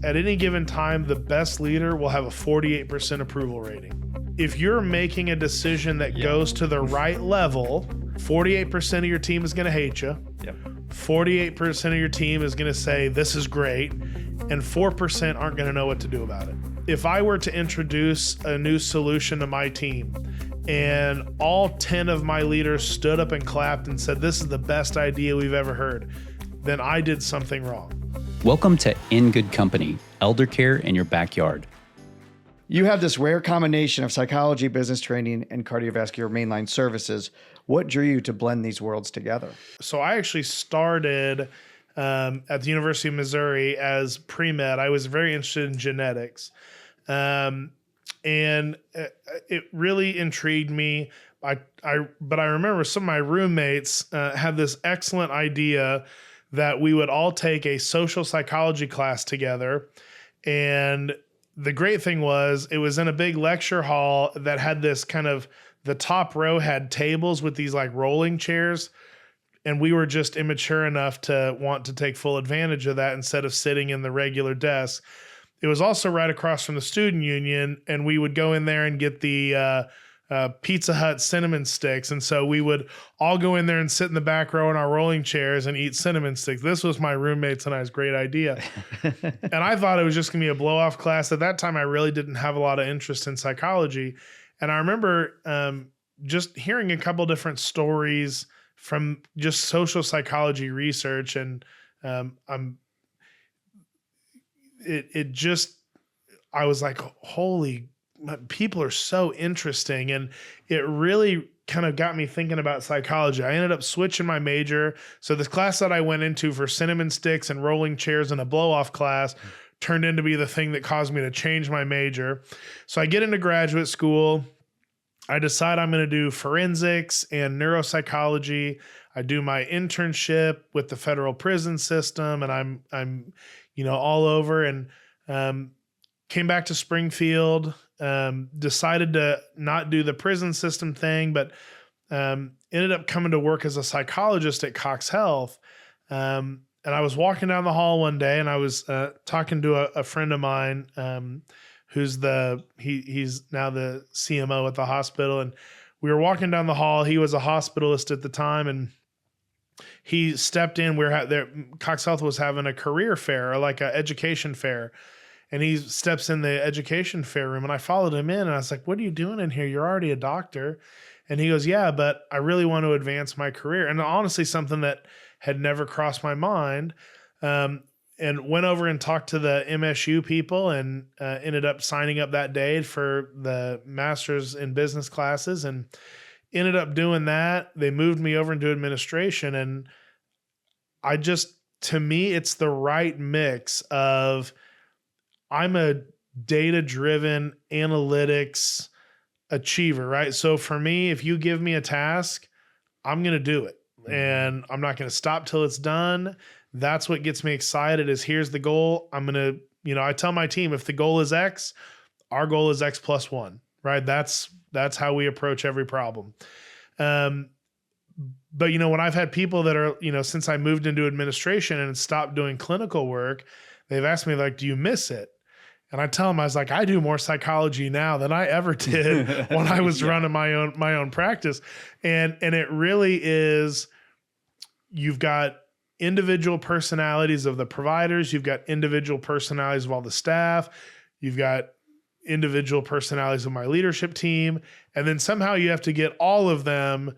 at any given time, the best leader will have a 48% approval rating. If you're making a decision that goes to the right level, 48% of your team is going to hate you. 48% of your team is going to say, this is great. And 4% aren't going to know what to do about it. If I were to introduce a new solution to my team and all 10 of my leaders stood up and clapped and said, this is the best idea we've ever heard, then I did something wrong. Welcome to In Good Company, elder care in your backyard. You have this rare combination of psychology, business training, and cardiovascular mainline services. What drew you to blend these worlds together? So I actually started at the University of Missouri as pre-med. I was very interested in genetics. And it really intrigued me. But I remember some of my roommates had this excellent idea that we would all take a social psychology class together. And the great thing was it was in a big lecture hall that had this kind of, the top row had tables with these like rolling chairs. And we were just immature enough to want to take full advantage of that instead of sitting in the regular desk. It was also right across from the student union, and we would go in there and get the Pizza Hut cinnamon sticks. And so we would all go in there and sit in the back row in our rolling chairs and eat cinnamon sticks. This was my roommates and I's great idea. And I thought it was just going to be a blow-off class. At that time, I really didn't have a lot of interest in psychology. And I remember just hearing a couple different stories from just social psychology research. And I was like, holy, people are so interesting. And it really kind of got me thinking about psychology. I ended up switching my major. So this class that I went into for cinnamon sticks and rolling chairs and a blow-off class turned into be the thing that caused me to change my major. So I get into graduate school. I decide I'm going to do forensics and neuropsychology. I do my internship with the federal prison system, and I'm all over, and came back to Springfield, decided to not do the prison system thing, but ended up coming to work as a psychologist at Cox Health. And I was walking down the hall one day, and I was talking to a friend of mine, who's he's now the CMO at the hospital. And we were walking down the hall. He was a hospitalist at the time, and he stepped in. Cox Health was having a career fair, or like an education fair. And he steps in the education fair room, and I followed him in, and I was like, what are you doing in here? You're already a doctor. And he goes, yeah, but I really want to advance my career. And honestly, something that had never crossed my mind. And went over and talked to the MSU people, and ended up signing up that day for the master's in business classes, and ended up doing that. They moved me over into administration. And to me, it's the right mix of, I'm a data-driven analytics achiever, right? So for me, if you give me a task, I'm going to do it, and I'm not going to stop till it's done. That's what gets me excited is, here's the goal. I'm going to, I tell my team, if the goal is X, our goal is X plus 1, right? That's how we approach every problem. But when I've had people that are, since I moved into administration and stopped doing clinical work, they've asked me like, do you miss it? And I tell them, I was like, I do more psychology now than I ever did when I was running my own practice. And it really is, you've got individual personalities of the providers. You've got individual personalities of all the staff. You've got individual personalities of my leadership team. And then somehow you have to get all of them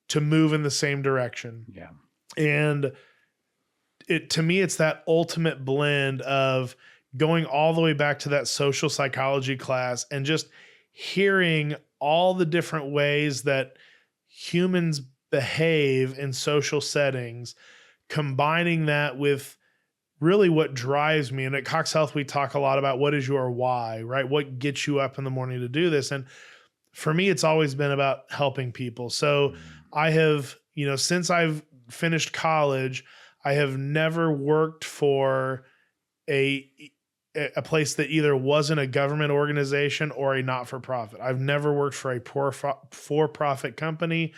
to move in the same direction. Yeah. And to me, it's that ultimate blend of going all the way back to that social psychology class and just hearing all the different ways that humans behave in social settings, combining that with really what drives me. And at Cox Health, we talk a lot about what is your why, right? What gets you up in the morning to do this? And for me, it's always been about helping people. So I have, since I've finished college, I have never worked for a place that either wasn't a government organization or a not-for-profit. I've never worked for a for-profit company.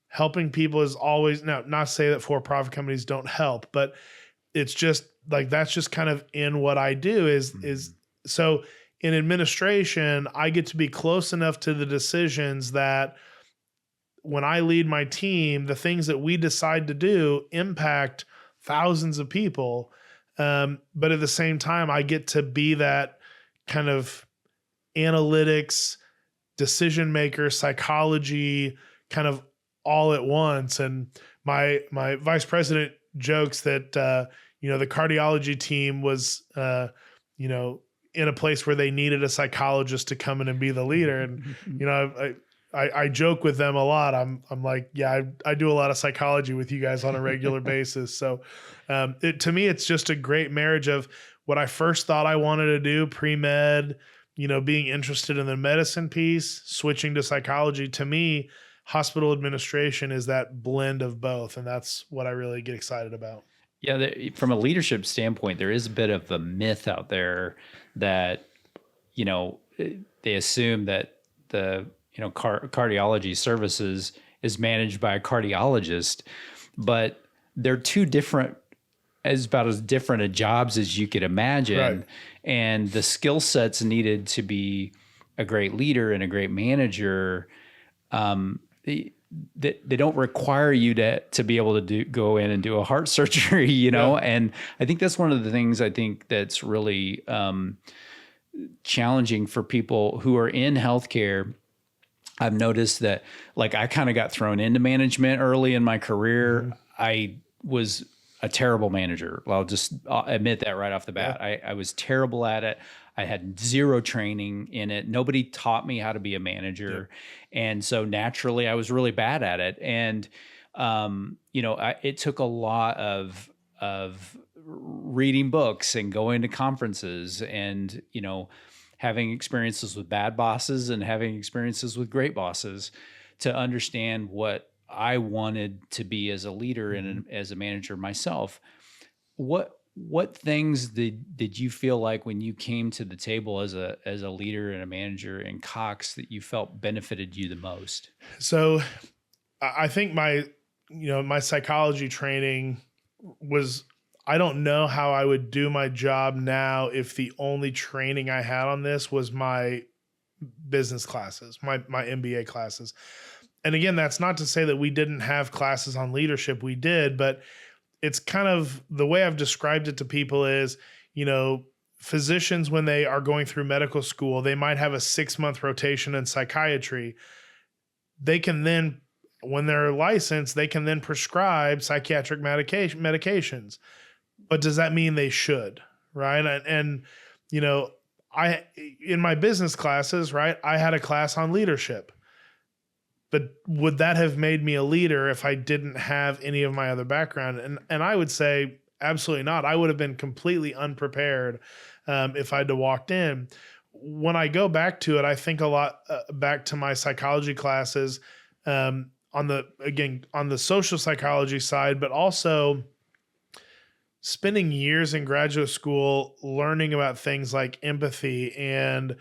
Helping people is always, now, not to say that for-profit companies don't help, but it's just like, that's just kind of in what I do is so in administration, I get to be close enough to the decisions that when I lead my team, the things that we decide to do impact thousands of people. But at the same time, I get to be that kind of analytics, decision maker, psychology, kind of all at once. And my vice president jokes that the cardiology team was in a place where they needed a psychologist to come in and be the leader. And I joke with them a lot. I'm like, yeah, I do a lot of psychology with you guys on a regular basis. So to me, it's just a great marriage of what I first thought I wanted to do, pre-med, being interested in the medicine piece, switching to psychology. To me, hospital administration is that blend of both. And that's what I really get excited about. Yeah, from a leadership standpoint, there is a bit of a myth out there that, they assume that the cardiology services is managed by a cardiologist, but they're two different, about as different a jobs as you could imagine. Right. And the skill sets needed to be a great leader and a great manager, they don't require you to be able to go in and do a heart surgery, Yeah. And I think that's one of the things I think that's really challenging for people who are in healthcare. I've noticed that, like, I kind of got thrown into management early in my career. Mm-hmm. I was a terrible manager. I'll admit that right off the bat. Yeah. I was terrible at it. I had zero training in it. Nobody taught me how to be a manager. Yeah. And so naturally I was really bad at it. And, it took a lot of reading books and going to conferences and, having experiences with bad bosses and having experiences with great bosses to understand what I wanted to be as a leader and as a manager myself. What things did you feel like when you came to the table as a leader and a manager in Cox that you felt benefited you the most? So I think my psychology training was, I don't know how I would do my job now if the only training I had on this was my business classes, my MBA classes. And again, that's not to say that we didn't have classes on leadership. We did, but it's kind of the way I've described it to people is, physicians, when they are going through medical school, they might have a 6-month rotation in psychiatry. They can then, when they're licensed, they can then prescribe psychiatric medications. But does that mean they should? Right. And I, in my business classes, right, I had a class on leadership. But would that have made me a leader if I didn't have any of my other background? And I would say absolutely not. I would have been completely unprepared if I'd have walked in. When I go back to it, I think a lot back to my psychology classes on the social psychology side, but also spending years in graduate school learning about things like empathy and,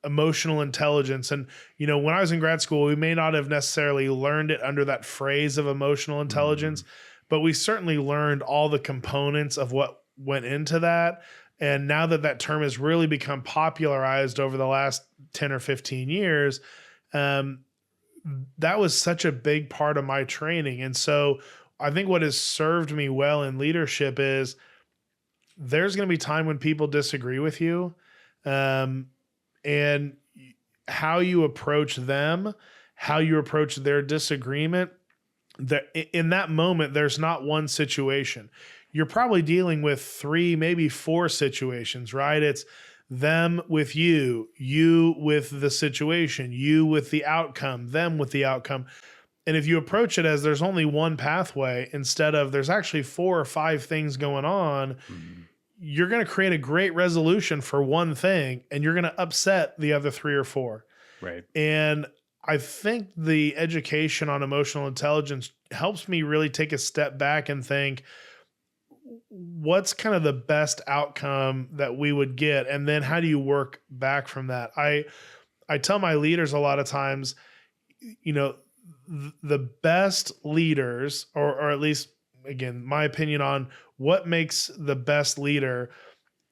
emotional intelligence. And, when I was in grad school, we may not have necessarily learned it under that phrase of emotional intelligence, but we certainly learned all the components of what went into that. And now that term has really become popularized over the last 10 or 15 years, that was such a big part of my training. And so I think what has served me well in leadership is there's going to be time when people disagree with you. And how you approach them, how you approach their disagreement, that in that moment, there's not one situation. You're probably dealing with 3, maybe 4 situations, right? It's them with you with the situation, you with the outcome, them with the outcome. And if you approach it as there's only one pathway instead of there's actually 4 or 5 things going on, you're going to create a great resolution for one thing and you're going to upset the other 3 or 4. Right. And I think the education on emotional intelligence helps me really take a step back and think, what's kind of the best outcome that we would get? And then how do you work back from that? I tell my leaders a lot of times, the best leaders, or at least, again, my opinion on what makes the best leader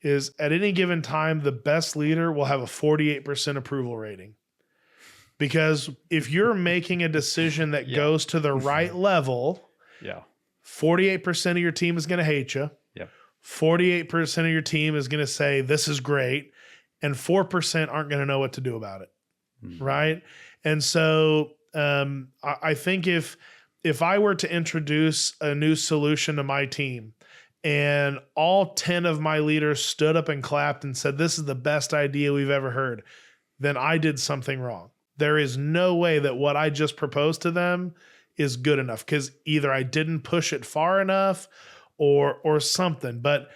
is at any given time, the best leader will have a 48% approval rating. Because if you're making a decision that goes to the right level, 48% of your team is going to hate you. 48% of your team is going to say, this is great. And 4% aren't going to know what to do about it. Right. And so I think if I were to introduce a new solution to my team and all 10 of my leaders stood up and clapped and said, this is the best idea we've ever heard, then I did something wrong. There is no way that what I just proposed to them is good enough, because either I didn't push it far enough or something. But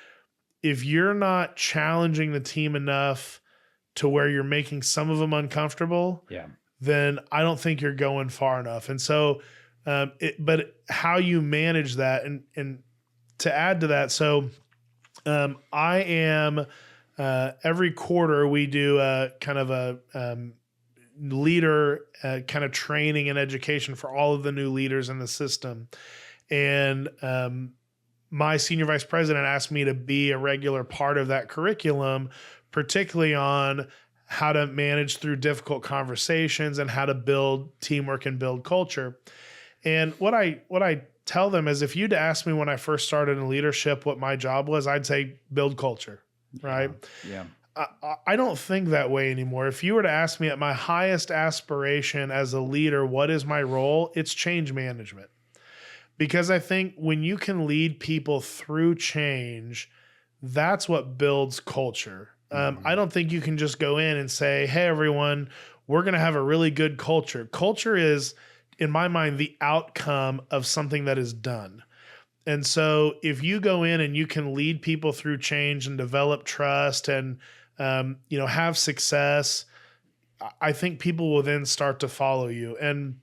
if you're not challenging the team enough to where you're making some of them uncomfortable, then I don't think you're going far enough. And so, but how you manage that, and to add to that, so I am every quarter we do a kind of a leader kind of training and education for all of the new leaders in the system. And my senior vice president asked me to be a regular part of that curriculum, particularly on how to manage through difficult conversations and how to build teamwork and build culture. And what I tell them is, if you'd asked me when I first started in leadership what my job was, I'd say build culture, right? I don't think that way anymore. If you were to ask me at my highest aspiration as a leader, what is my role? It's change management. Because I think when you can lead people through change, that's what builds culture. I don't think you can just go in and say, hey, everyone, we're going to have a really good culture. Culture is, in my mind, the outcome of something that is done. And so if you go in and you can lead people through change and develop trust and have success, I think people will then start to follow you. And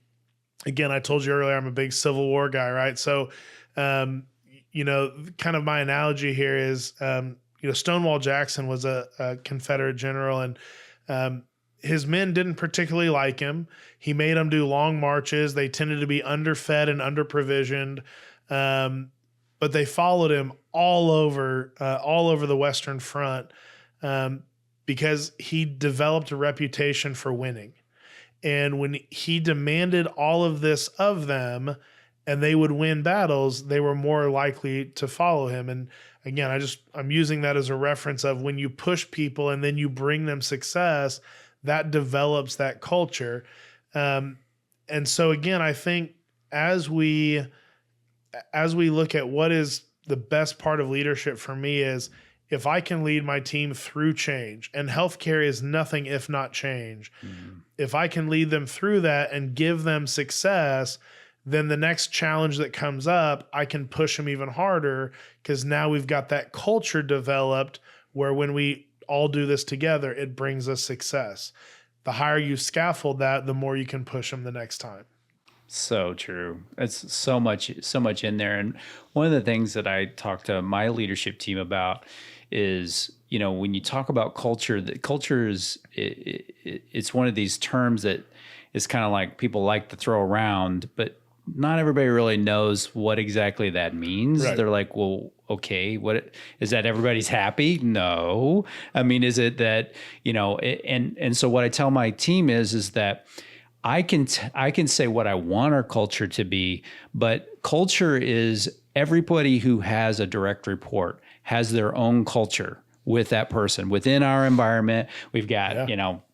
again, I told you earlier, I'm a big Civil War guy, right? So, kind of my analogy here is, Stonewall Jackson was a Confederate general, and his men didn't particularly like him. He made them do long marches. They tended to be underfed and underprovisioned, but they followed him all over the Western Front, because he developed a reputation for winning. And when he demanded all of this of them and they would win battles, they were more likely to follow him. And again, I'm using that as a reference of when you push people and then you bring them success, that develops that culture. And so again, I think as we look at what is the best part of leadership for me is, if I can lead my team through change, and healthcare is nothing if not change. If I can lead them through that and give them success, then the next challenge that comes up, I can push them even harder, because now we've got that culture developed where when we all do this together, it brings us success. The higher you scaffold that, the more you can push them the next time. So true. It's so much in there. And one of the things that I talk to my leadership team about is, when you talk about culture, that culture is, it's one of these terms that is kind of like people like to throw around, but not everybody really knows what exactly that means. Right. They're like, well, okay, what is that? Everybody's happy? No. I mean, is it that, and so what I tell my team is that I can say what I want our culture to be, but culture is everybody who has a direct report has their own culture with that person. Within our environment, we've got,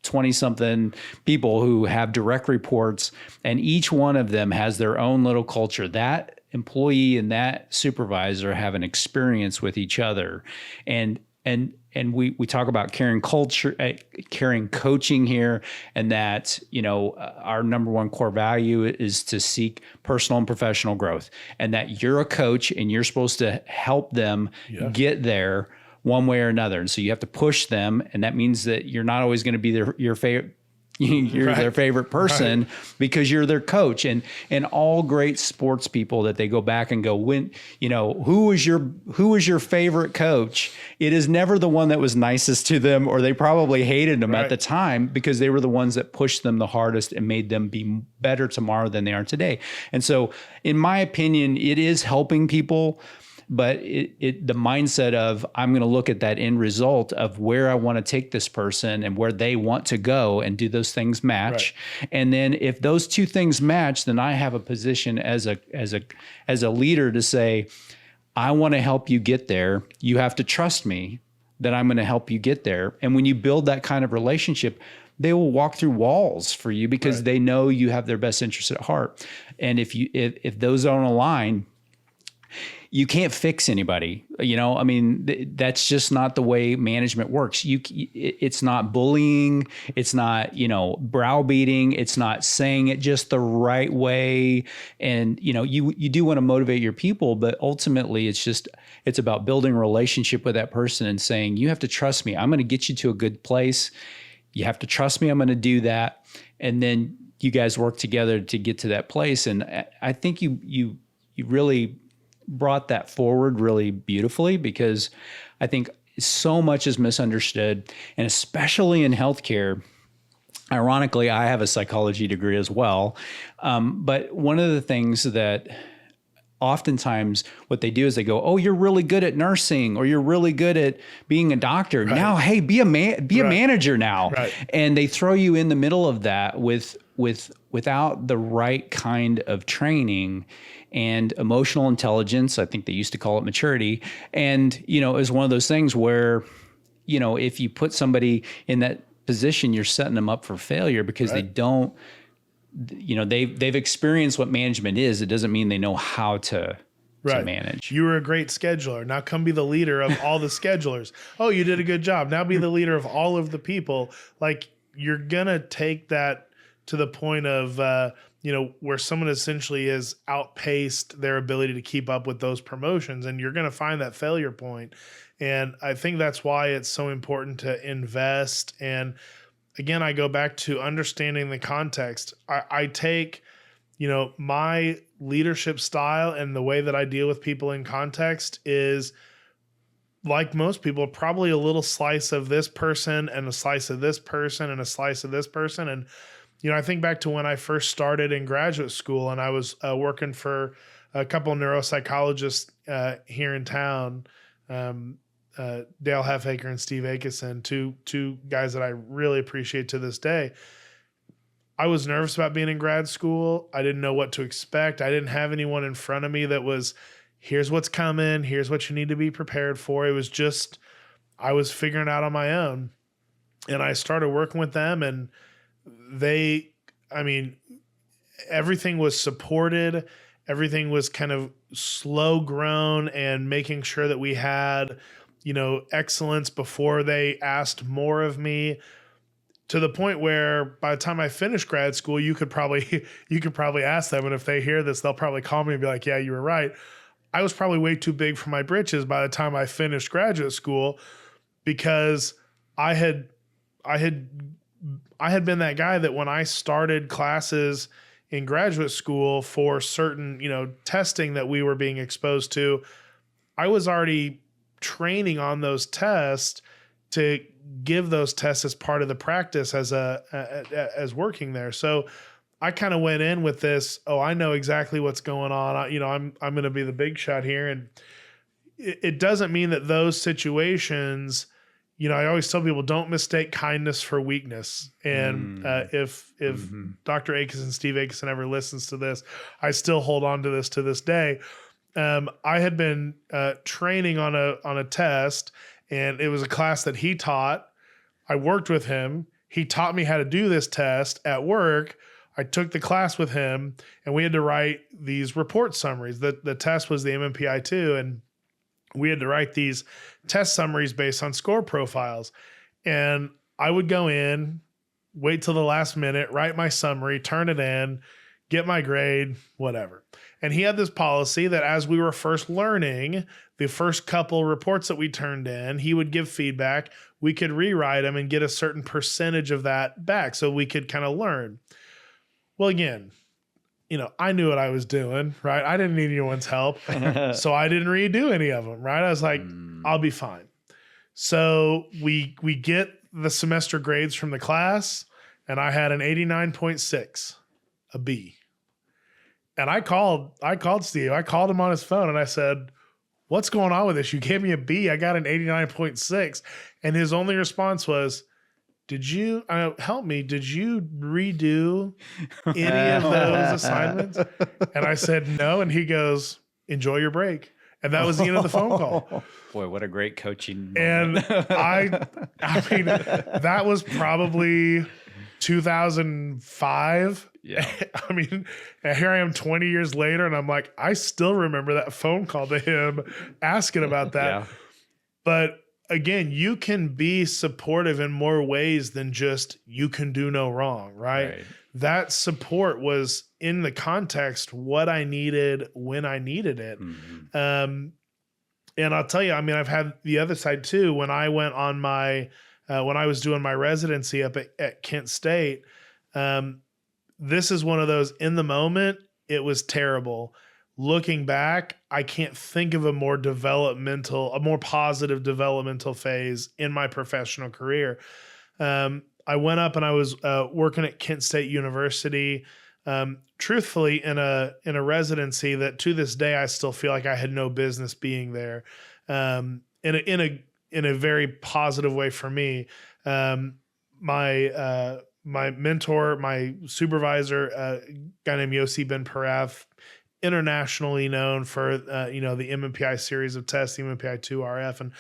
20-something people who have direct reports, and each one of them has their own little culture. That employee and that supervisor have an experience with each other. And we talk about caring culture, caring coaching here, and that, our number one core value is to seek personal and professional growth, and that you're a coach and you're supposed to help them get there one way or another. And so you have to push them. And that means that you're not always going to be your favorite. You're their favorite person because you're their coach. And all great sports people that they go back and go, who is your favorite coach? It is never the one that was nicest to them, or they probably hated them at the time, because they were the ones that pushed them the hardest and made them be better tomorrow than they are today. And so in my opinion, it is helping people, but the mindset of I'm going to look at that end result of where I want to take this person and where they want to go, and do those things match. Right. And then if those two things match, then I have a position as a leader to say, I want to help you get there. You have to trust me that I'm going to help you get there. And when you build that kind of relationship, they will walk through walls for you because right. they know you have their best interests at heart. And if those don't align, you can't fix anybody. I mean, that's just not the way management works. It's not bullying. It's not, browbeating. It's not saying it just the right way. And, you do want to motivate your people, but ultimately it's about building a relationship with that person and saying, you have to trust me. I'm going to get you to a good place. You have to trust me. I'm going to do that. And then you guys work together to get to that place. And I think you really brought that forward really beautifully, because I think so much is misunderstood, and especially in healthcare. Ironically, I have a psychology degree as well. But one of the things that oftentimes what they do is they go, oh, you're really good at nursing, or you're really good at being a doctor. Right. Now, hey, be a manager now. Right. And they throw you in the middle of that without the right kind of training and emotional intelligence. I think they used to call it maturity. And, it was one of those things where, if you put somebody in that position, you're setting them up for failure, because right. they don't, they've experienced what management is. It doesn't mean they know how to manage. You were a great scheduler. Now come be the leader of all the schedulers. Oh, you did a good job. Now be the leader of all of the people. Like, you're going to take that to the point of, where someone essentially has outpaced their ability to keep up with those promotions, and you're going to find that failure point. And I think that's why it's so important to invest. And again, I go back to understanding the context. I take, my leadership style and the way that I deal with people in context is, like most people, probably a little slice of this person and a slice of this person and a slice of this person. And, I think back to when I first started in graduate school, and I was working for a couple of neuropsychologists here in town, Dale Heffacre and Steve Akeson, two guys that I really appreciate to this day. I was nervous about being in grad school. I didn't know what to expect. I didn't have anyone in front of me that was, here's what's coming, here's what you need to be prepared for. It was just, I was figuring it out on my own. And I started working with them, and everything was supported. Everything was kind of slow grown, and making sure that we had, excellence before they asked more of me, to the point where by the time I finished grad school, you could probably ask them. And if they hear this, they'll probably call me and be like, yeah, you were right. I was probably way too big for my britches by the time I finished graduate school, because I had been that guy that when I started classes in graduate school for certain, testing that we were being exposed to, I was already training on those tests to give those tests as part of the practice as working there. So I kind of went in with this, I know exactly what's going on. I'm going to be the big shot here. And it doesn't mean that those situations, I always tell people, don't mistake kindness for weakness. And if Dr. Akeson, Steve Akeson ever listens to this, I still hold on to this day. I had been training on a test, and it was a class that he taught. I worked with him. He taught me how to do this test at work. I took the class with him, and we had to write these report summaries. The test was the MMPI-2, and we had to write these test summaries based on score profiles. And I would go in, wait till the last minute, write my summary, turn it in, get my grade, whatever. And he had this policy that as we were first learning, the first couple reports that we turned in, he would give feedback. We could rewrite them and get a certain percentage of that back so we could kind of learn. Well, again, I knew what I was doing, right? I didn't need anyone's help. So I didn't redo any of them, right? I was like, I'll be fine. So we get the semester grades from the class, and I had an 89.6, a B. And I called Steve. I called him on his phone, and I said, what's going on with this? You gave me a B. I got an 89.6. And his only response was, did you help me? Did you redo any of those assignments? And I said, no. And he goes, enjoy your break. And that was the end of the phone call. Boy, what a great coaching And moment. I mean, that was probably 2005. Yeah. I mean, and here I am 20 years later, and I'm like, I still remember that phone call to him asking about that. Yeah. But again, you can be supportive in more ways than just you can do no wrong, right? That support was in the context what I needed when I needed it. Mm-hmm. And I'll tell you, I mean, I've had the other side too. When I went on my, when I was doing my residency up at Kent State, this is one of those, in the moment, it was terrible. Looking back, I can't think of a more positive developmental phase in my professional career. I went up and I was working at Kent State University, truthfully in a residency that to this day I still feel like I had no business being there, in a very positive way for me. My mentor, my supervisor, a guy named Yossi Ben Parath, internationally known for the MMPI series of tests, the MMPI-2 RF, and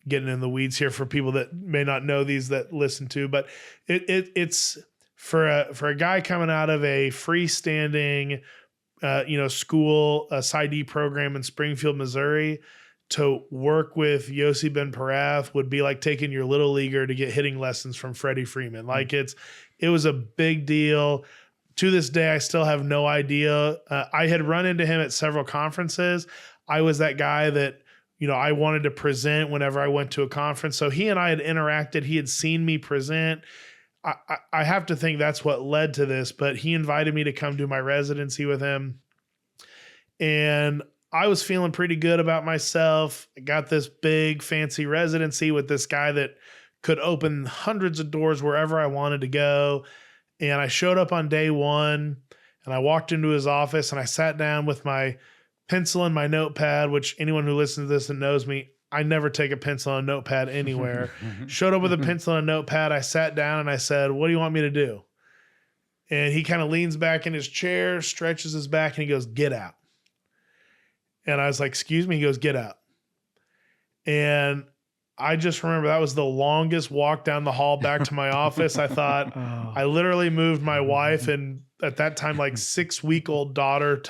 getting in the weeds here for people that may not know these that listen to, but it's for a guy coming out of a freestanding school, a PsyD program in Springfield, Missouri, to work with Yossi Ben Parath would be like taking your little leaguer to get hitting lessons from Freddie Freeman. Like it was a big deal. To this day, I still have no idea. I had run into him at several conferences. I was that guy that, I wanted to present whenever I went to a conference. So he and I had interacted. He had seen me present. I have to think that's what led to this, but he invited me to come do my residency with him. And I was feeling pretty good about myself. I got this big fancy residency with this guy that could open hundreds of doors wherever I wanted to go. And I showed up on day one and I walked into his office and I sat down with my pencil and my notepad, which anyone who listens to this and knows me, I never take a pencil and a notepad anywhere. Showed up with a pencil and a notepad. I sat down and I said, what do you want me to do? And he kind of leans back in his chair, stretches his back, and he goes, get out. And I was like, excuse me? He goes, get out. And I just remember that was the longest walk down the hall back to my office. I thought I literally moved my wife and at that time, like 6-week-old daughter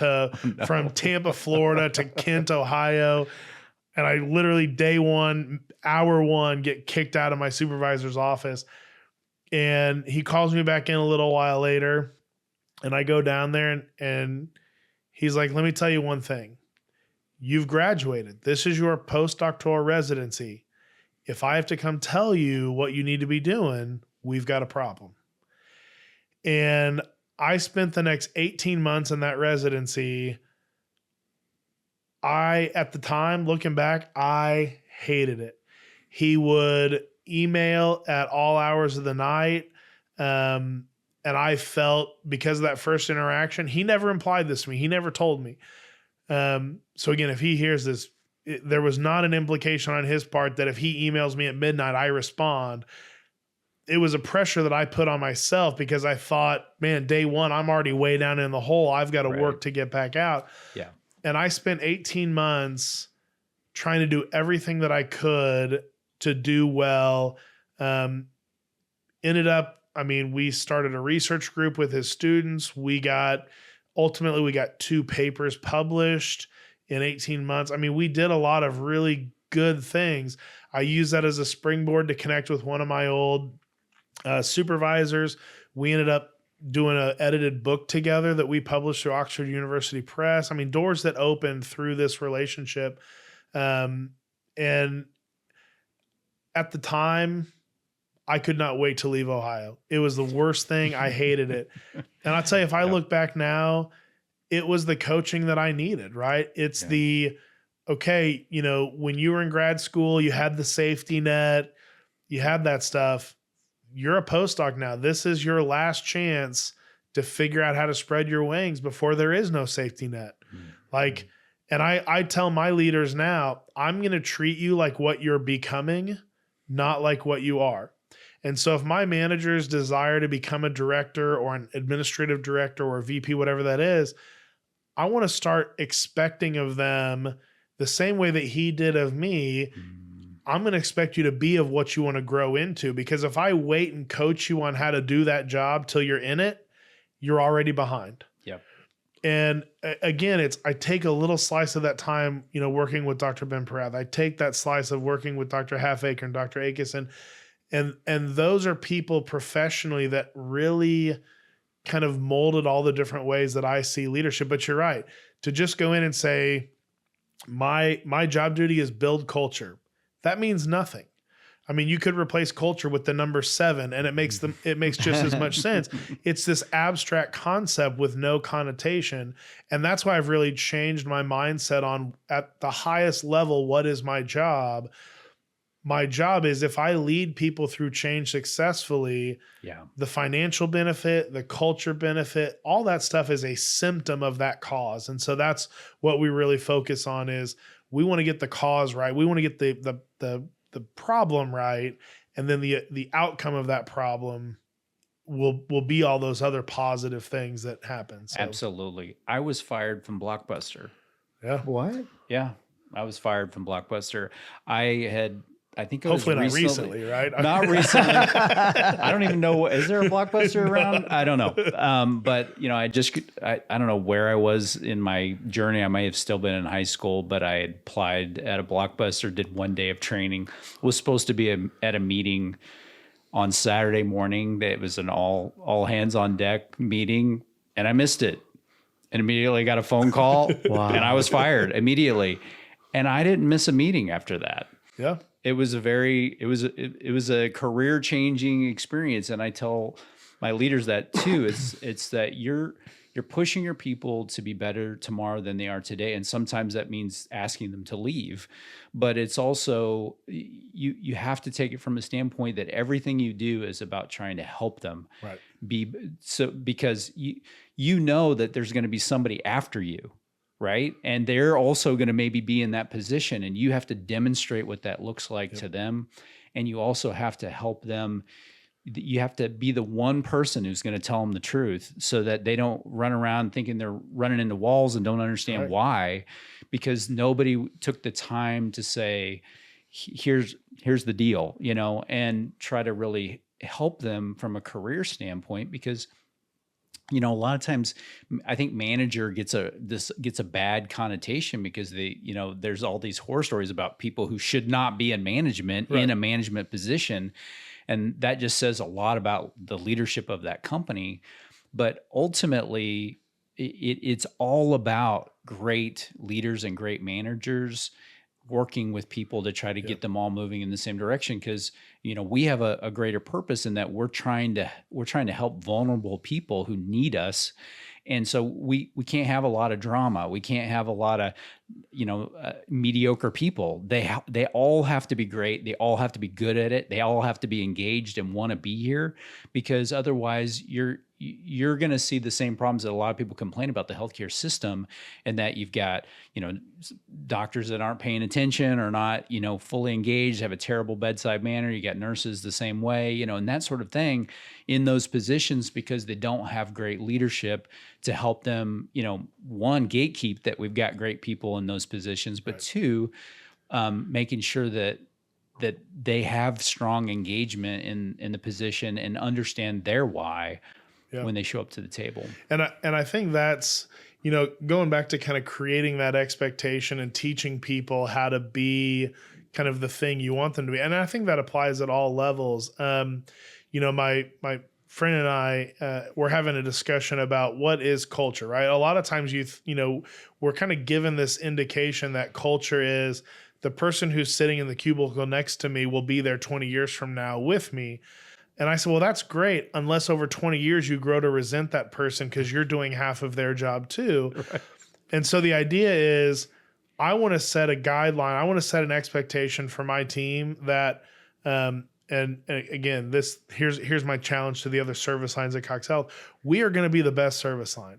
from Tampa, Florida to Kent, Ohio. And I literally day one, hour one, get kicked out of my supervisor's office. And he calls me back in a little while later and I go down there and he's like, let me tell you one thing. You've graduated. This is your postdoctoral residency. If I have to come tell you what you need to be doing, we've got a problem. And I spent the next 18 months in that residency. At the time, looking back, I hated it. He would email at all hours of the night. And I felt because of that first interaction, he never implied this to me. He never told me. So again, if he hears this, there was not an implication on his part that if he emails me at midnight, I respond. It was a pressure that I put on myself because I thought, man, day one, I'm already way down in the hole. I've got to work to get back out. Yeah. And I spent 18 months trying to do everything that I could to do well. Ended up, we started a research group with his students. Ultimately, we got 2 papers published in 18 months. We did a lot of really good things. I used that as a springboard to connect with one of my old supervisors. We ended up doing an edited book together that we published through Oxford University Press. Doors that opened through this relationship. And at the time, I could not wait to leave Ohio. It was the worst thing. I hated it. And I'll tell you, if I look back now, it was the coaching that I needed, right? It's when you were in grad school, you had the safety net, you had that stuff. You're a postdoc now. This is your last chance to figure out how to spread your wings before there is no safety net. And I tell my leaders now, I'm going to treat you like what you're becoming, not like what you are. And so if my managers desire to become a director or an administrative director or a VP, whatever that is, I want to start expecting of them the same way that he did of me. I'm going to expect you to be of what you want to grow into, because if I wait and coach you on how to do that job till you're in it, you're already behind. Yep. And again, I take a little slice of that time, working with Dr. Ben Parath. I take that slice of working with Dr. Halfacre and Dr. Akis, and those are people professionally that really kind of molded all the different ways that I see leadership. But you're right, to just go in and say, my job duty is build culture. That means nothing. I mean, you could replace culture with the number 7 and it makes just as much sense. It's this abstract concept with no connotation. And that's why I've really changed my mindset on, at the highest level, what is my job? My job is, if I lead people through change successfully, the financial benefit, the culture benefit, all that stuff is a symptom of that cause. And so that's what we really focus on, is we want to get the cause right. We want to get the problem right, and then the outcome of that problem will be all those other positive things that happen. So, absolutely. I was fired from Blockbuster. Yeah. What? Yeah, I was fired from Blockbuster. I think it hopefully was not recently, right? Not recently. I don't even know. Is there a Blockbuster around? I don't know. But I don't know where I was in my journey. I may have still been in high school, but I had applied at a Blockbuster, did one day of training, was supposed to be at a meeting on Saturday morning. It was an all hands on deck meeting, and I missed it. And immediately got a phone call. Wow. And I was fired immediately. And I didn't miss a meeting after that. Yeah. It was a career changing experience. And I tell my leaders that too. It's that you're pushing your people to be better tomorrow than they are today. And sometimes that means asking them to leave, but it's also, you have to take it from a standpoint that everything you do is about trying to help them because you know that there's going to be somebody after you. Right. And they're also going to maybe be in that position, and you have to demonstrate what that looks like to them. And you also have to help them. You have to be the one person who's going to tell them the truth, so that they don't run around thinking they're running into walls and don't understand why, because nobody took the time to say, here's the deal, and try to really help them from a career standpoint. Because a lot of times I think manager gets a bad connotation, because there's all these horror stories about people who should not be in management, in a management position. And that just says a lot about the leadership of that company. But ultimately it's all about great leaders and great managers working with people to try to get them all moving in the same direction. Because, we have a greater purpose in that we're trying to help vulnerable people who need us. And so we can't have a lot of drama. We can't have a lot of, mediocre people. They all have to be great. They all have to be good at it. They all have to be engaged and want to be here, because otherwise you're going to see the same problems that a lot of people complain about the healthcare system, and that you've got, doctors that aren't paying attention or not, fully engaged, have a terrible bedside manner. You got nurses the same way, and that sort of thing in those positions, because they don't have great leadership to help them, one, gatekeep that we've got great people in those positions, but two, making sure that they have strong engagement in the position and understand their why when they show up to the table. And I think that's, going back to kind of creating that expectation and teaching people how to be kind of the thing you want them to be. And I think that applies at all levels. My friend and I were having a discussion about what is culture, right? A lot of times we're kind of given this indication that culture is the person who's sitting in the cubicle next to me will be there 20 years from now with me. And I said, well, that's great, unless over 20 years you grow to resent that person because you're doing half of their job too. Right. And so the idea is, I want to set a guideline. I want to set an expectation for my team that, and again, here's my challenge to the other service lines at Cox Health. We are going to be the best service line.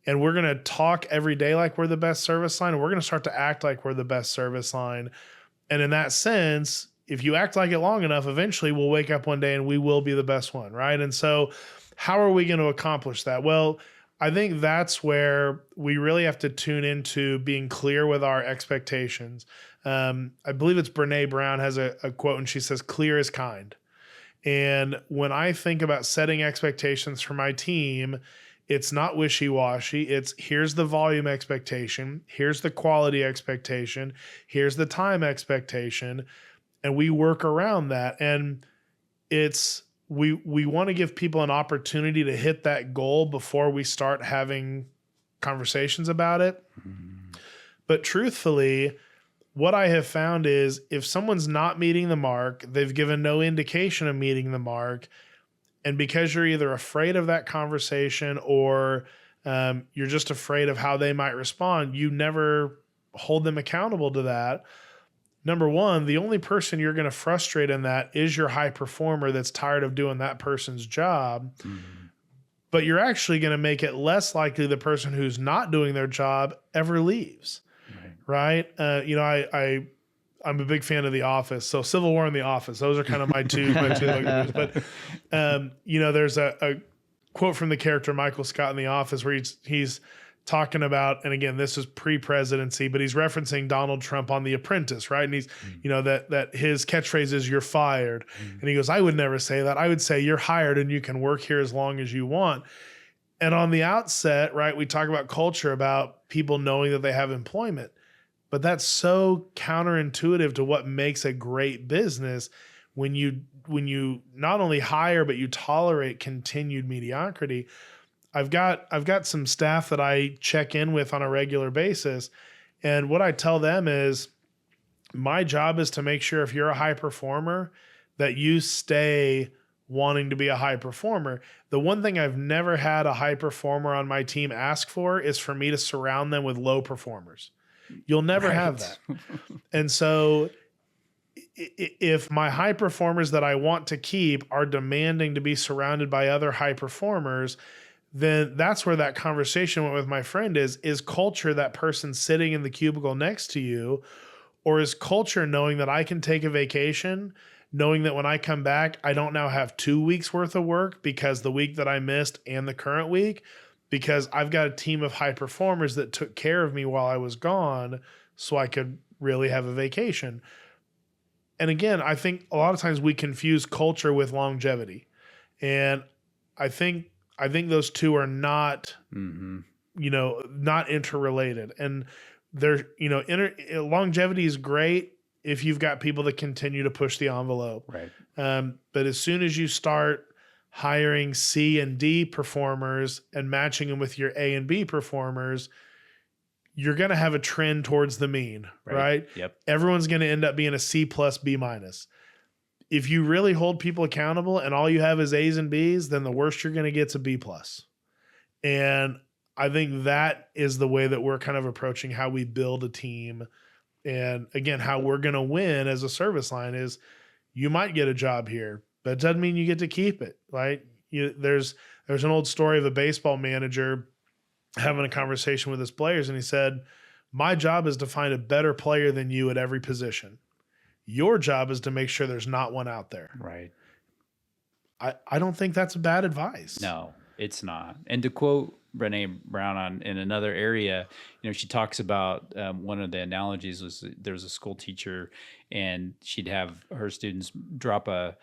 and we're going to talk every day like we're the best service line, and we're going to start to act like we're the best service line. And in that sense, if you act like it long enough, eventually we'll wake up one day and we will be the best one, right? And so how are we going to accomplish that? Well, I think that's where we really have to tune into being clear with our expectations. I believe it's Brene Brown has a quote, and she says, "Clear is kind." And when I think about setting expectations for my team, it's not wishy-washy. It's here's the volume expectation, here's the quality expectation, here's the time expectation, and we work around that. And it's we want to give people an opportunity to hit that goal before we start having conversations about it. But truthfully, what I have found is if someone's not meeting the mark, they've given no indication of meeting the mark, and because you're either afraid of that conversation or you're just afraid of how they might respond, you never hold them accountable to that. Number one, the only person you're going to frustrate in that is your high performer that's tired of doing that person's job. But you're actually going to make it less likely the person who's not doing their job ever leaves. Right? I'm a big fan of The Office. So Civil War and The Office, those are kind of my two movies. But, there's a quote from the character Michael Scott in The Office where he's talking about, and again, this is pre-presidency, but he's referencing Donald Trump on The Apprentice, right? And he's, that his catchphrase is "you're fired." And he goes, "I would never say that. I would say you're hired and you can work here as long as you want." And on the outset, right, we talk about culture, about people knowing that they have employment. But that's so counterintuitive to what makes a great business when you not only hire, but you tolerate continued mediocrity. I've got some staff that I check in with on a regular basis. And what I tell them is my job is to make sure if you're a high performer that you stay wanting to be a high performer. The one thing I've never had a high performer on my team ask for is for me to surround them with low performers. You'll never have that. And so if my high performers that I want to keep are demanding to be surrounded by other high performers, then that's where that conversation went with my friend is culture that person sitting in the cubicle next to you, or is culture knowing that I can take a vacation, knowing that when I come back, I don't now have 2 weeks worth of work because the week that I missed and the current week, because I've got a team of high performers that took care of me while I was gone so I could really have a vacation. And again, I think a lot of times we confuse culture with longevity. And I think those two are not, not interrelated. And they're, longevity is great if you've got people that continue to push the envelope. Right. But as soon as you start hiring C and D performers and matching them with your A and B performers, you're going to have a trend towards the mean, right? Yep. Everyone's going to end up being a C plus B minus. If you really hold people accountable and all you have is A's and B's, then the worst you're going to get is a B plus. And I think that is the way that we're kind of approaching how we build a team. And again, how we're going to win as a service line is you might get a job here, but it doesn't mean you get to keep it, right? There's an old story of a baseball manager having a conversation with his players, and he said, "My job is to find a better player than you at every position. Your job is to make sure there's not one out there." Right. I don't think that's bad advice. No, it's not. And to quote Brene Brown in another area, she talks about one of the analogies was there's a school teacher and she'd have her students drop a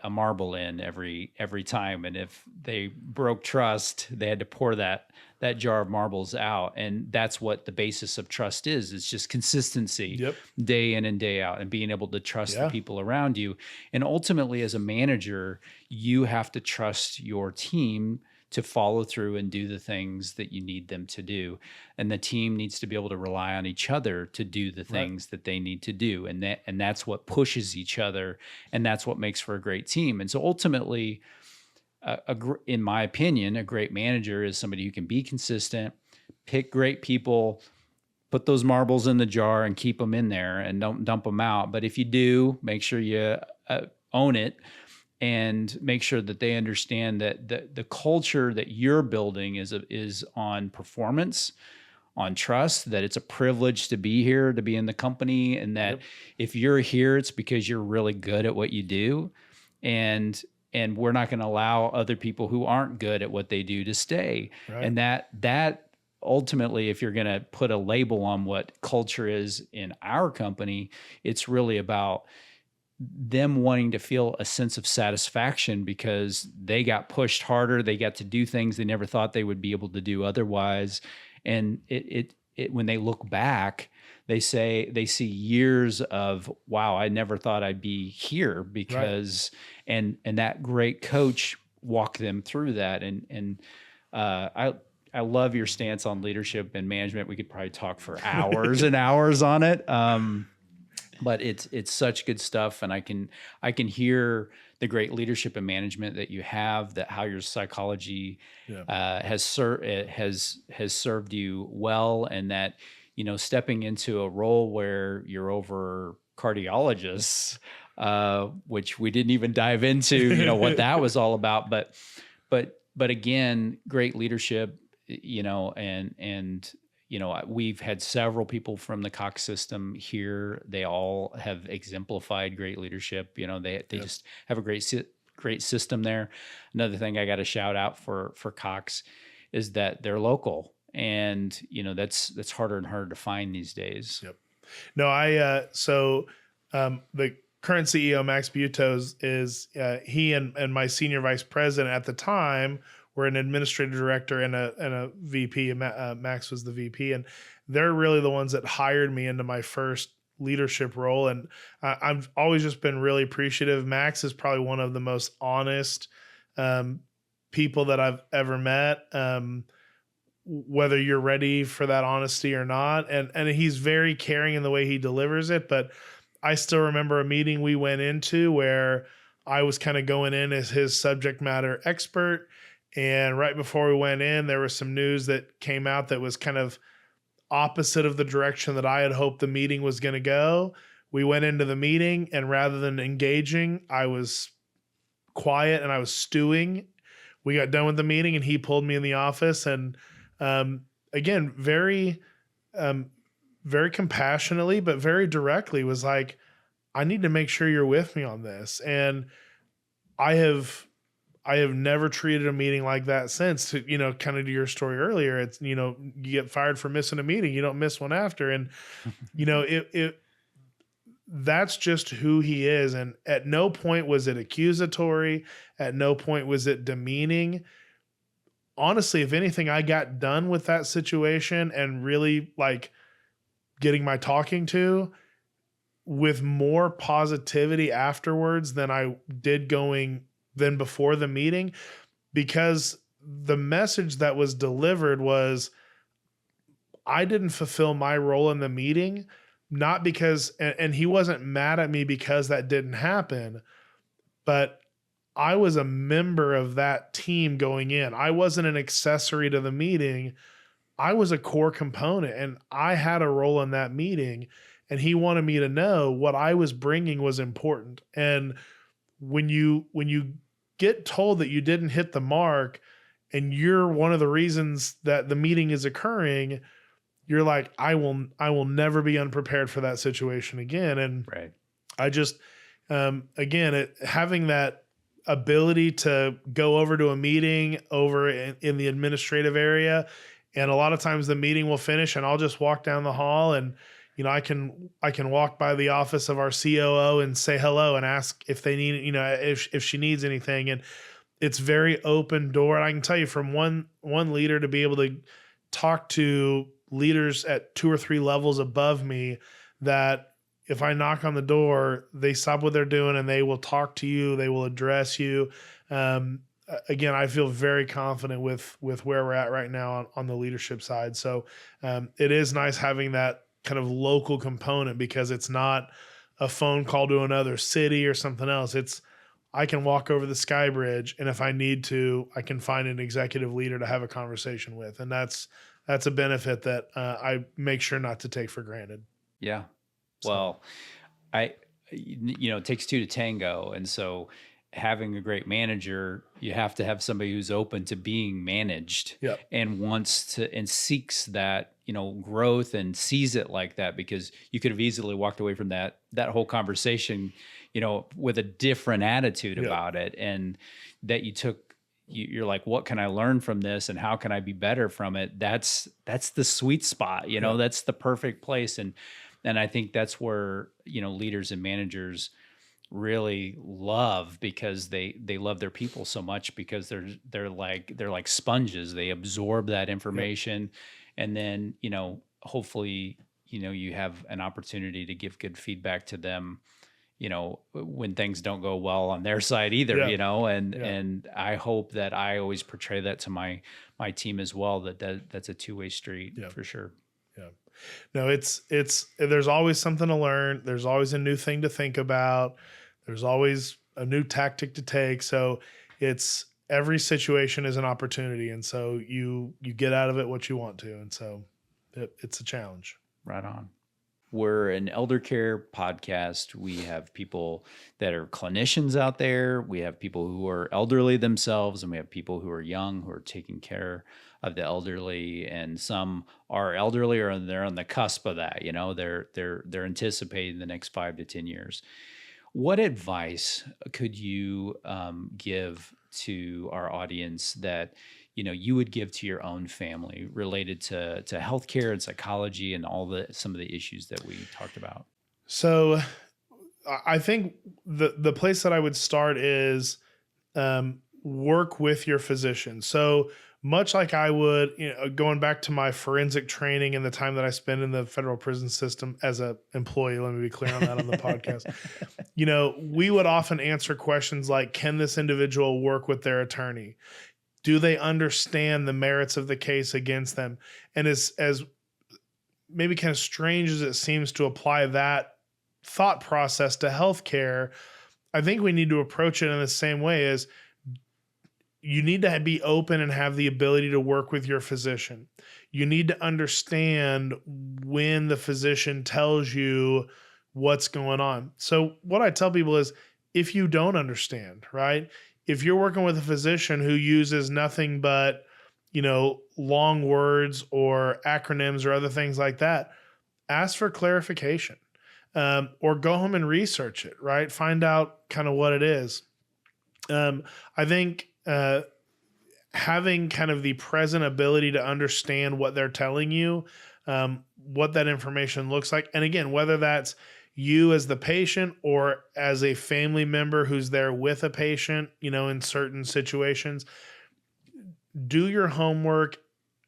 marble in every time, and if they broke trust, they had to pour that jar of marbles out. And that's what the basis of trust is. It's just consistency, day in and day out, and being able to trust the people around you. And ultimately, as a manager, you have to trust your team to follow through and do the things that you need them to do. And the team needs to be able to rely on each other to do the things that they need to do. And that's what pushes each other. And that's what makes for a great team. And so ultimately, in my opinion, a great manager is somebody who can be consistent, pick great people, put those marbles in the jar and keep them in there and don't dump them out. But if you do, make sure you own it and make sure that they understand that the culture that you're building is on performance, on trust, that it's a privilege to be here, to be in the company, and that if you're here, it's because you're really good at what you do. And we're not going to allow other people who aren't good at what they do to stay. Right. And that ultimately, if you're going to put a label on what culture is in our company, it's really about them wanting to feel a sense of satisfaction because they got pushed harder. They got to do things they never thought they would be able to do otherwise. And it when they look back, they see years of, wow, I never thought I'd be here because, and that great coach walked them through that. And I love your stance on leadership and management. We could probably talk for hours and hours on it. But it's such good stuff, and I can hear the great leadership and management that you have, that how your psychology has served you well, and that stepping into a role where you're over cardiologists, which we didn't even dive into, what that was all about, but again, great leadership, and we've had several people from the Cox system here. They all have exemplified great leadership. They just have a great system there. Another thing I got to shout out for Cox is that they're local, and that's harder and harder to find these days. Yep. No, the current CEO, Max Butos, is he and my senior vice president at the time were an administrative director and a VP. Max was the VP, and they're really the ones that hired me into my first leadership role. And I've always just been really appreciative. Max is probably one of the most honest people that I've ever met, whether you're ready for that honesty or not. And he's very caring in the way he delivers it. But I still remember a meeting we went into where I was kind of going in as his subject matter expert. And right before we went in, there was some news that came out that was kind of opposite of the direction that I had hoped the meeting was going to go. We went into the meeting, and rather than engaging, I was quiet and I was stewing. We got done with the meeting, and he pulled me in the office, and again, very compassionately, but very directly was like, I need to make sure you're with me on this. And I have never treated a meeting like that since. To, kind of to your story earlier, it's, you get fired for missing a meeting, you don't miss one after. And, that's just who he is. And at no point was it accusatory. At no point was it demeaning. Honestly, if anything, I got done with that situation and really like getting my talking to with more positivity afterwards than I did than before the meeting, because the message that was delivered was I didn't fulfill my role in the meeting, not because, and he wasn't mad at me because that didn't happen, but I was a member of that team going in. I wasn't an accessory to the meeting. I was a core component, and I had a role in that meeting, and he wanted me to know what I was bringing was important. And when you get told that you didn't hit the mark and you're one of the reasons that the meeting is occurring, you're like, I will never be unprepared for that situation again. And I just, having that ability to go over to a meeting over in the administrative area, and a lot of times the meeting will finish and I'll just walk down the hall, and I can walk by the office of our COO and say hello and ask if they need, if she needs anything. And it's very open door. And I can tell you from one leader to be able to talk to leaders at 2 or 3 levels above me, that if I knock on the door, they stop what they're doing and they will talk to you. They will address you. Again, I feel very confident with where we're at right now on the leadership side. So it is nice having that kind of local component, because it's not a phone call to another city or something else. It's, I can walk over the Sky Bridge, and if I need to, I can find an executive leader to have a conversation with. And that's a benefit that I make sure not to take for granted. Yeah. Well, it takes 2 to tango. And so having a great manager, you have to have somebody who's open to being managed Yep. and wants to and seeks that, growth and sees it like that, because you could have easily walked away from that whole conversation, with a different attitude Yep. about it, and that you're like, what can I learn from this and how can I be better from it? That's the sweet spot, Yep. that's the perfect place. And I think that's where, leaders and managers really love, because they love their people so much, because they're like sponges. They absorb that information. And then, hopefully, you have an opportunity to give good feedback to them, when things don't go well on their side either, Yeah. and I hope that I always portray that to my team as well, that's a two-way street. Yeah. For sure. Yeah. No, it's there's always something to learn. There's always a new thing to think about. There's always a new tactic to take. So it's every situation is an opportunity. And so you get out of it what you want to. And so it's a challenge. Right on. We're an elder care podcast. We have people that are clinicians out there. We have people who are elderly themselves, and we have people who are young, who are taking care of the elderly. And some are elderly, or they're on the cusp of that. They're anticipating the next 5 to 10 years. What advice could you give to our audience that you would give to your own family related to healthcare and psychology and some of the issues that we talked about? So I think the place that I would start is work with your physician. So much like I would, going back to my forensic training and the time that I spent in the federal prison system as an employee, let me be clear on that on the podcast. We would often answer questions like, can this individual work with their attorney? Do they understand the merits of the case against them? And as maybe kind of strange as it seems to apply that thought process to healthcare, I think we need to approach it in the same way as you need to be open and have the ability to work with your physician. You need to understand when the physician tells you what's going on. So what I tell people is, if you don't understand, right? If you're working with a physician who uses nothing but, long words or acronyms or other things like that, ask for clarification, or go home and research it, right? Find out kind of what it is. I think having kind of the present ability to understand what they're telling you, what that information looks like. And again, whether that's you as the patient or as a family member who's there with a patient, in certain situations, do your homework,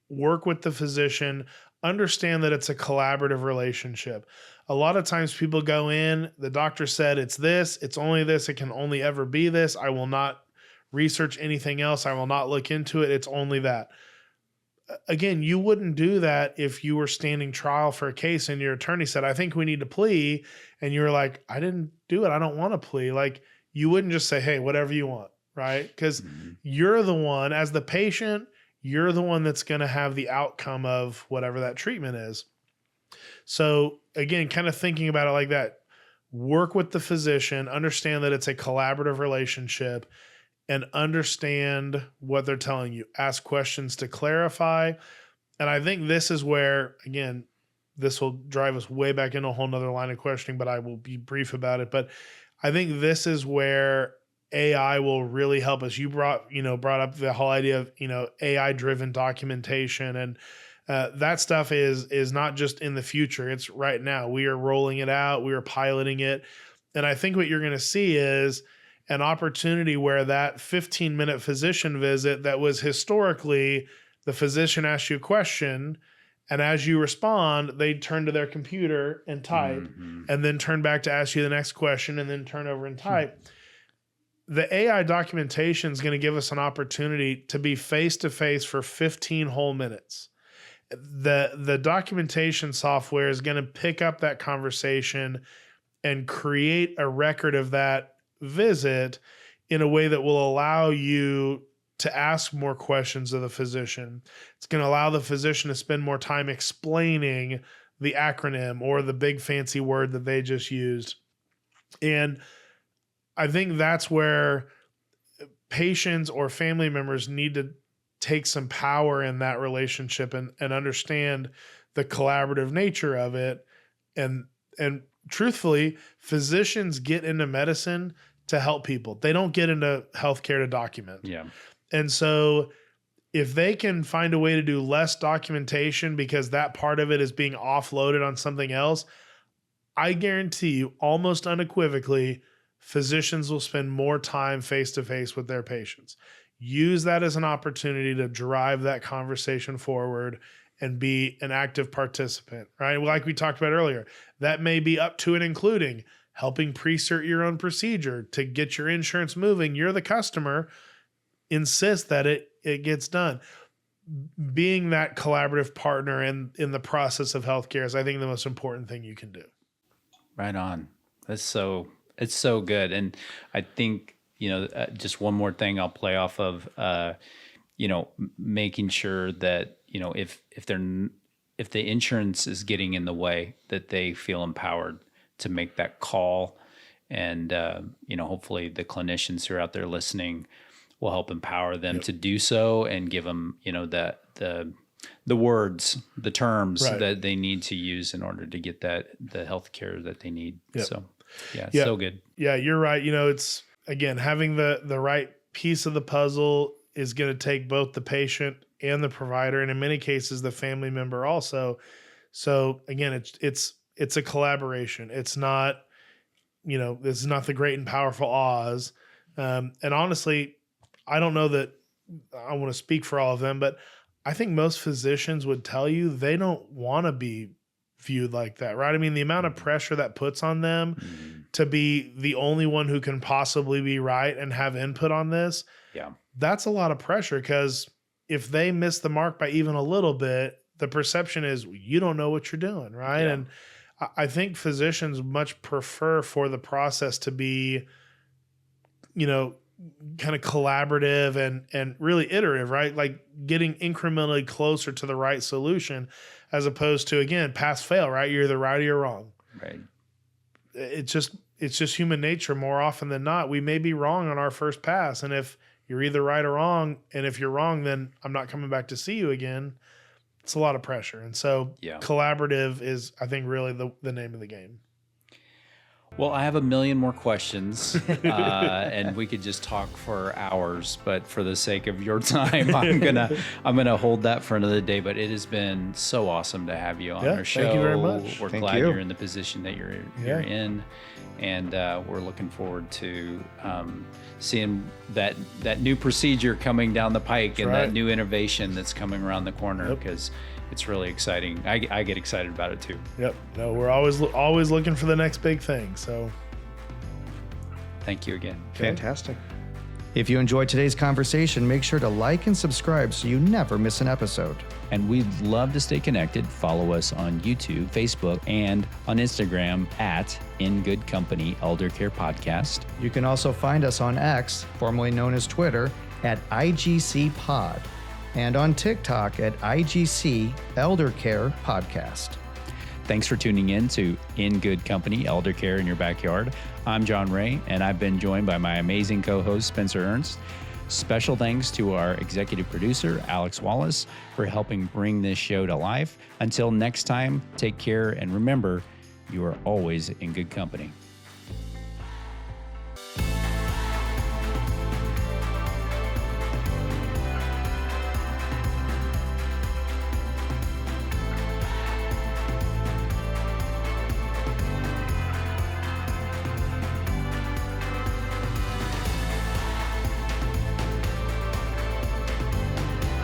work with the physician, understand that it's a collaborative relationship. A lot of times people go in, the doctor said it's this, it's only this, it can only ever be this. I will not research anything else. I will not look into it. It's only that. Again, you wouldn't do that if you were standing trial for a case and your attorney said, I think we need to plea. And you were like, I didn't do it. I don't want to plea. Like, you wouldn't just say, hey, whatever you want, right? Because you're the one, as the patient, you're the one that's going to have the outcome of whatever that treatment is. So again, kind of thinking about it like that, work with the physician, understand that it's a collaborative relationship, and understand what they're telling you. Ask questions to clarify. And I think this is where, again, this will drive us way back into a whole nother line of questioning, but I will be brief about it. But I think this is where AI will really help us. You brought up the whole idea of, AI-driven documentation, and that stuff is not just in the future. It's right now. We are rolling it out. We are piloting it. And I think what you're going to see is an opportunity where that 15-minute physician visit that was historically the physician asks you a question, and as you respond, they turn to their computer and type, and then turn back to ask you the next question, and then turn over and type. The AI documentation is going to give us an opportunity to be face-to-face for 15 whole minutes. The documentation software is going to pick up that conversation and create a record of that visit in a way that will allow you to ask more questions of the physician. It's going to allow the physician to spend more time explaining the acronym or the big fancy word that they just used. And I think that's where patients or family members need to take some power in that relationship and understand the collaborative nature of it. And truthfully, physicians get into medicine to help people. They don't get into healthcare to document. Yeah. And so if they can find a way to do less documentation because that part of it is being offloaded on something else, I guarantee you almost unequivocally, physicians will spend more time face-to-face with their patients. Use that as an opportunity to drive that conversation forward and be an active participant, right? Like we talked about earlier, that may be up to and including helping pre-cert your own procedure to get your insurance moving. You're the customer. Insist that it gets done. Being that collaborative partner in the process of healthcare is, I think, the most important thing you can do. Right on. It's so good. And I think, just one more thing I'll play off of, making sure that, if the insurance is getting in the way, that they feel empowered to make that call. And, hopefully the clinicians who are out there listening will help empower them to do so and give them, the words, the terms that they need to use in order to get the healthcare that they need. Yep. So so good. Yeah, you're right. It's, again, having the right piece of the puzzle is going to take both the patient and the provider, and in many cases the family member also. So again, it's a collaboration. It's not, this is not the great and powerful Oz. And honestly, I don't know that I want to speak for all of them, but I think most physicians would tell you they don't want to be viewed like that, right? I mean, the amount of pressure that puts on them to be the only one who can possibly be right and have input on this. Yeah. That's a lot of pressure, because if they miss the mark by even a little bit, the perception is you don't know what you're doing, right? Yeah. And I think physicians much prefer for the process to be, kind of collaborative and really iterative, right? Like getting incrementally closer to the right solution, as opposed to, again, pass fail, right? You're either right or you're wrong. Right. It's just human nature. More often than not, we may be wrong on our first pass. And if you're either right or wrong, and if you're wrong, then I'm not coming back to see you again. It's a lot of pressure. And so collaborative is, I think, really the name of the game. Well, I have a million more questions, and we could just talk for hours. But for the sake of your time, I'm gonna hold that for another day. But it has been so awesome to have you on our show. Thank you very much. We're glad you're in the position that you're in, and we're looking forward to seeing that new procedure coming down the pike and that new innovation that's coming around the corner, because it's really exciting. I get excited about it too. Yep. No, we're always looking for the next big thing. So thank you again. Fantastic. If you enjoyed today's conversation, make sure to like and subscribe so you never miss an episode. And we'd love to stay connected. Follow us on YouTube, Facebook, and on Instagram at In Good Company Elder Care Podcast. You can also find us on X, formerly known as Twitter, at IGC Pod, and on TikTok at IGC Elder Care Podcast. Thanks for tuning in to In Good Company Elder Care in Your Backyard. I'm John Ray, and I've been joined by my amazing co-host, Spencer Ernst. Special thanks to our executive producer, Alex Wallace, for helping bring this show to life. Until next time, take care, and remember, you are always in good company.